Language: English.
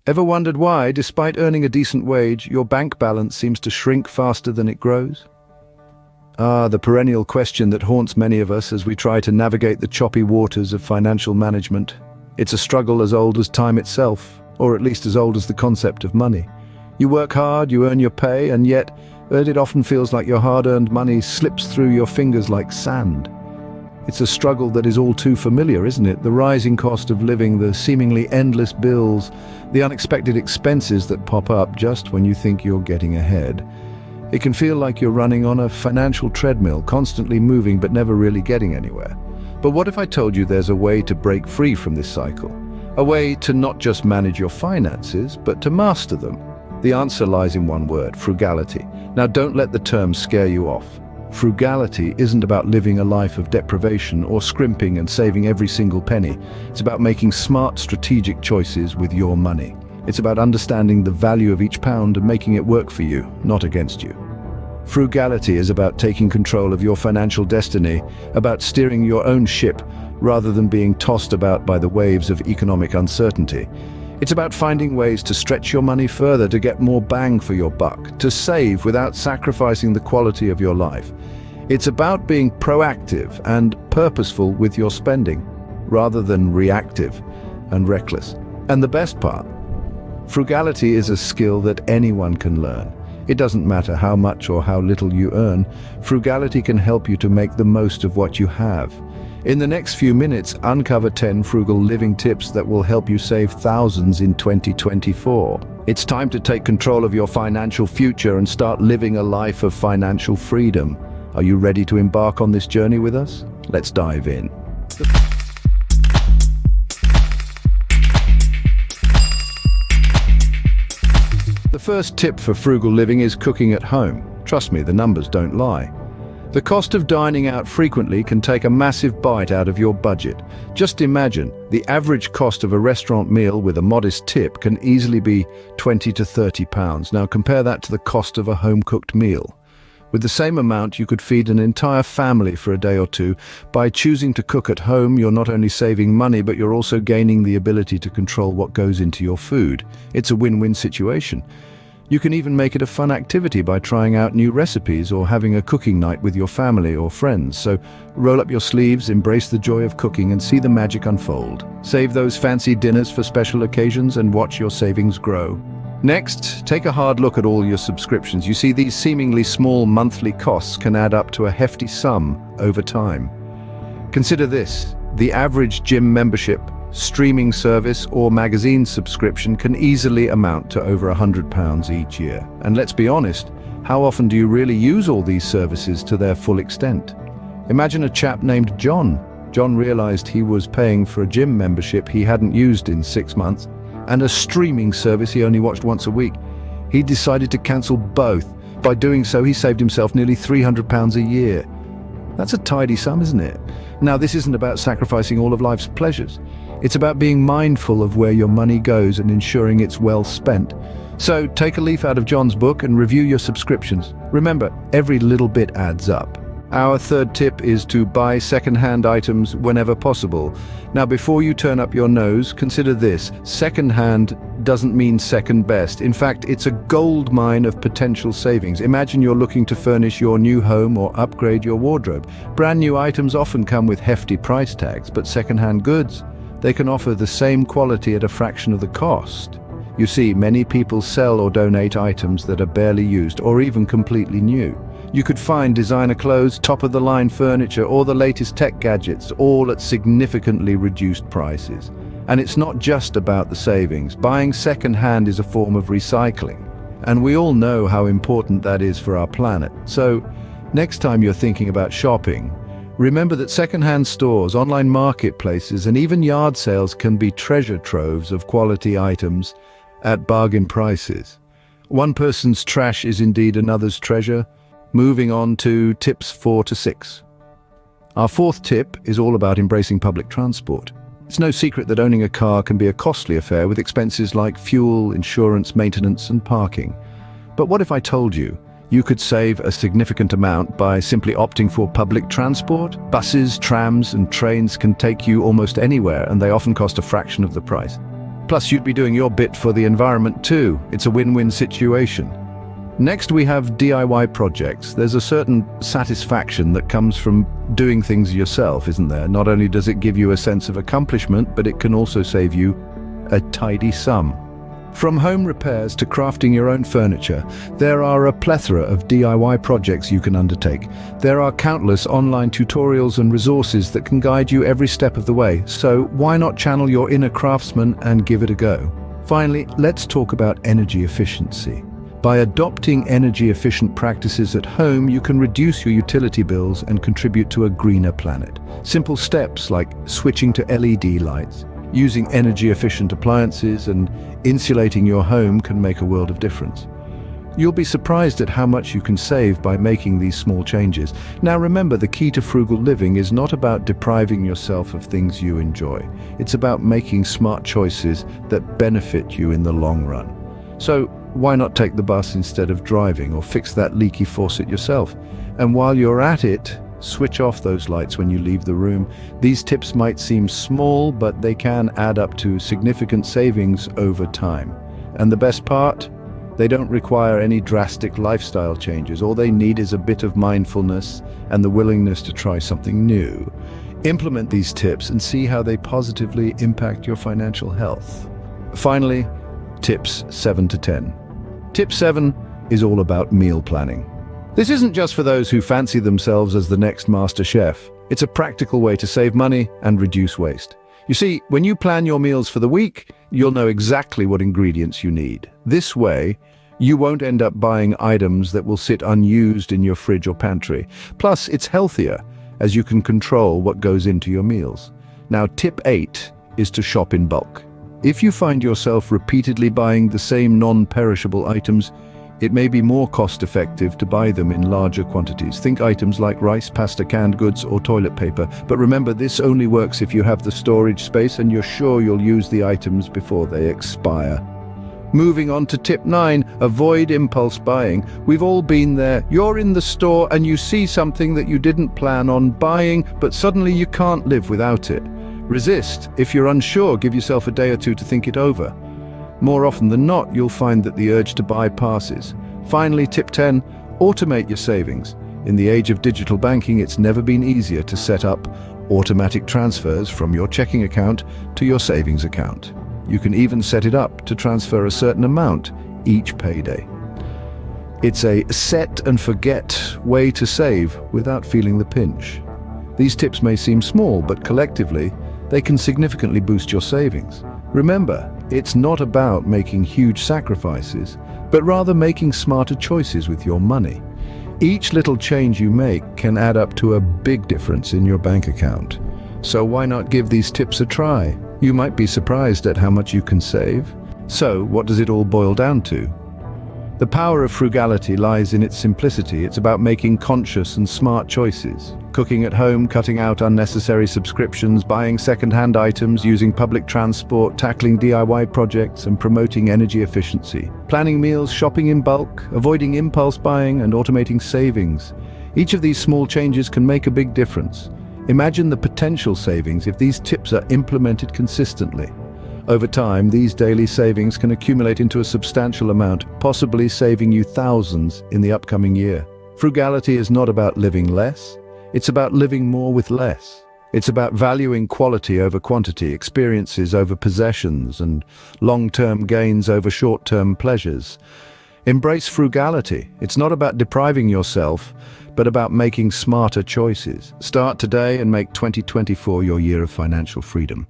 Ever wondered why, despite earning a decent wage, your bank balance seems to shrink faster than it grows? The perennial question that haunts many of us as we try to navigate the choppy waters of financial management. It's a struggle as old as time itself, or at least as old as the concept of money. You work hard, you earn your pay, and yet it often feels like your hard-earned money slips through your fingers like sand. It's a struggle that is all too familiar, isn't it? The rising cost of living, the seemingly endless bills, the unexpected expenses that pop up just when you think you're getting ahead. It can feel like you're running on a financial treadmill, constantly moving but never really getting anywhere. But what if I told you there's a way to break free from this cycle? A way to not just manage your finances, but to master them? The answer lies in one word: frugality. Now, don't let the term scare you off. Frugality isn't about living a life of deprivation or scrimping and saving every single penny. It's about making smart, strategic choices with your money. It's about understanding the value of each pound and making it work for you, not against you. Frugality is about taking control of your financial destiny, about steering your own ship rather than being tossed about by the waves of economic uncertainty. It's about finding ways to stretch your money further, to get more bang for your buck, to save without sacrificing the quality of your life. It's about being proactive and purposeful with your spending, rather than reactive and reckless. And the best part, frugality is a skill that anyone can learn. It doesn't matter how much or how little you earn, frugality can help you to make the most of what you have. In the next few minutes, uncover 10 frugal living tips that will help you save thousands in 2024. It's time to take control of your financial future and start living a life of financial freedom. Are you ready to embark on this journey with us? Let's dive in. The first tip for frugal living is cooking at home. Trust me, the numbers don't lie. The cost of dining out frequently can take a massive bite out of your budget. Just imagine, the average cost of a restaurant meal with a modest tip can easily be £20 to £30. Now compare that to the cost of a home-cooked meal. With the same amount, you could feed an entire family for a day or two. By choosing to cook at home, you're not only saving money, but you're also gaining the ability to control what goes into your food. It's a win-win situation. You can even make it a fun activity by trying out new recipes or having a cooking night with your family or friends. So roll up your sleeves, embrace the joy of cooking, and see the magic unfold. Save those fancy dinners for special occasions and watch your savings grow. Next, take a hard look at all your subscriptions. You see, these seemingly small monthly costs can add up to a hefty sum over time. Consider this: the average gym membership, streaming service, or magazine subscription can easily amount to over £100 each year. And let's be honest, how often do you really use all these services to their full extent? Imagine a chap named John. John realized he was paying for a gym membership he hadn't used in 6 months, and a streaming service he only watched once a week. He decided to cancel both. By doing so, he saved himself nearly £300 a year. That's a tidy sum, isn't it? Now, this isn't about sacrificing all of life's pleasures. It's about being mindful of where your money goes and ensuring it's well spent. So take a leaf out of John's book and review your subscriptions. Remember, every little bit adds up. Our third tip is to buy second-hand items whenever possible. Now, before you turn up your nose, consider this: second-hand doesn't mean second best. In fact, it's a gold mine of potential savings. Imagine you're looking to furnish your new home or upgrade your wardrobe. Brand new items often come with hefty price tags, but second-hand goods, they can offer the same quality at a fraction of the cost. You see, many people sell or donate items that are barely used or even completely new. You could find designer clothes, top-of-the-line furniture, or the latest tech gadgets, all at significantly reduced prices. And it's not just about the savings. Buying second-hand is a form of recycling, and we all know how important that is for our planet. So, next time you're thinking about shopping, remember that second-hand stores, online marketplaces, and even yard sales can be treasure troves of quality items at bargain prices. One person's trash is indeed another's treasure. Moving on to tips 4 to 6. Our fourth tip is all about embracing public transport. It's no secret that owning a car can be a costly affair, with expenses like fuel, insurance, maintenance, and parking. But what if I told you could save a significant amount by simply opting for public transport? Buses, trams, and trains can take you almost anywhere, and they often cost a fraction of the price. Plus, you'd be doing your bit for the environment too. It's a win-win situation. Next, we have DIY projects. There's a certain satisfaction that comes from doing things yourself, isn't there? Not only does it give you a sense of accomplishment, but it can also save you a tidy sum. From home repairs to crafting your own furniture, there are a plethora of DIY projects you can undertake. There are countless online tutorials and resources that can guide you every step of the way, so why not channel your inner craftsman and give it a go? Finally, let's talk about energy efficiency. By adopting energy-efficient practices at home, you can reduce your utility bills and contribute to a greener planet. Simple steps like switching to LED lights, using energy-efficient appliances, and insulating your home can make a world of difference. You'll be surprised at how much you can save by making these small changes. Now remember, the key to frugal living is not about depriving yourself of things you enjoy. It's about making smart choices that benefit you in the long run. So, why not take the bus instead of driving, or fix that leaky faucet yourself? And while you're at it, switch off those lights when you leave the room. These tips might seem small, but they can add up to significant savings over time. And the best part? They don't require any drastic lifestyle changes. All they need is a bit of mindfulness and the willingness to try something new. Implement these tips and see how they positively impact your financial health. Finally, tips 7 to 10. Tip 7 is all about meal planning. This isn't just for those who fancy themselves as the next master chef. It's a practical way to save money and reduce waste. You see, when you plan your meals for the week, you'll know exactly what ingredients you need. This way, you won't end up buying items that will sit unused in your fridge or pantry. Plus, it's healthier, as you can control what goes into your meals. Now, tip 8 is to shop in bulk. If you find yourself repeatedly buying the same non-perishable items, it may be more cost-effective to buy them in larger quantities. Think items like rice, pasta, canned goods, or toilet paper. But remember, this only works if you have the storage space and you're sure you'll use the items before they expire. Moving on to tip 9, avoid impulse buying. We've all been there. You're in the store and you see something that you didn't plan on buying, but suddenly you can't live without it. Resist. If you're unsure, give yourself a day or two to think it over. More often than not, you'll find that the urge to buy passes. Finally, tip 10, automate your savings. In the age of digital banking, it's never been easier to set up automatic transfers from your checking account to your savings account. You can even set it up to transfer a certain amount each payday. It's a set and forget way to save without feeling the pinch. These tips may seem small, but collectively, they can significantly boost your savings. Remember, it's not about making huge sacrifices, but rather making smarter choices with your money. Each little change you make can add up to a big difference in your bank account. So why not give these tips a try? You might be surprised at how much you can save. So, what does it all boil down to? The power of frugality lies in its simplicity. It's about making conscious and smart choices. Cooking at home, cutting out unnecessary subscriptions, buying second-hand items, using public transport, tackling DIY projects, and promoting energy efficiency. Planning meals, shopping in bulk, avoiding impulse buying, and automating savings. Each of these small changes can make a big difference. Imagine the potential savings if these tips are implemented consistently. Over time, these daily savings can accumulate into a substantial amount, possibly saving you thousands in the upcoming year. Frugality is not about living less, it's about living more with less. It's about valuing quality over quantity, experiences over possessions, and long-term gains over short-term pleasures. Embrace frugality. It's not about depriving yourself, but about making smarter choices. Start today and make 2024 your year of financial freedom.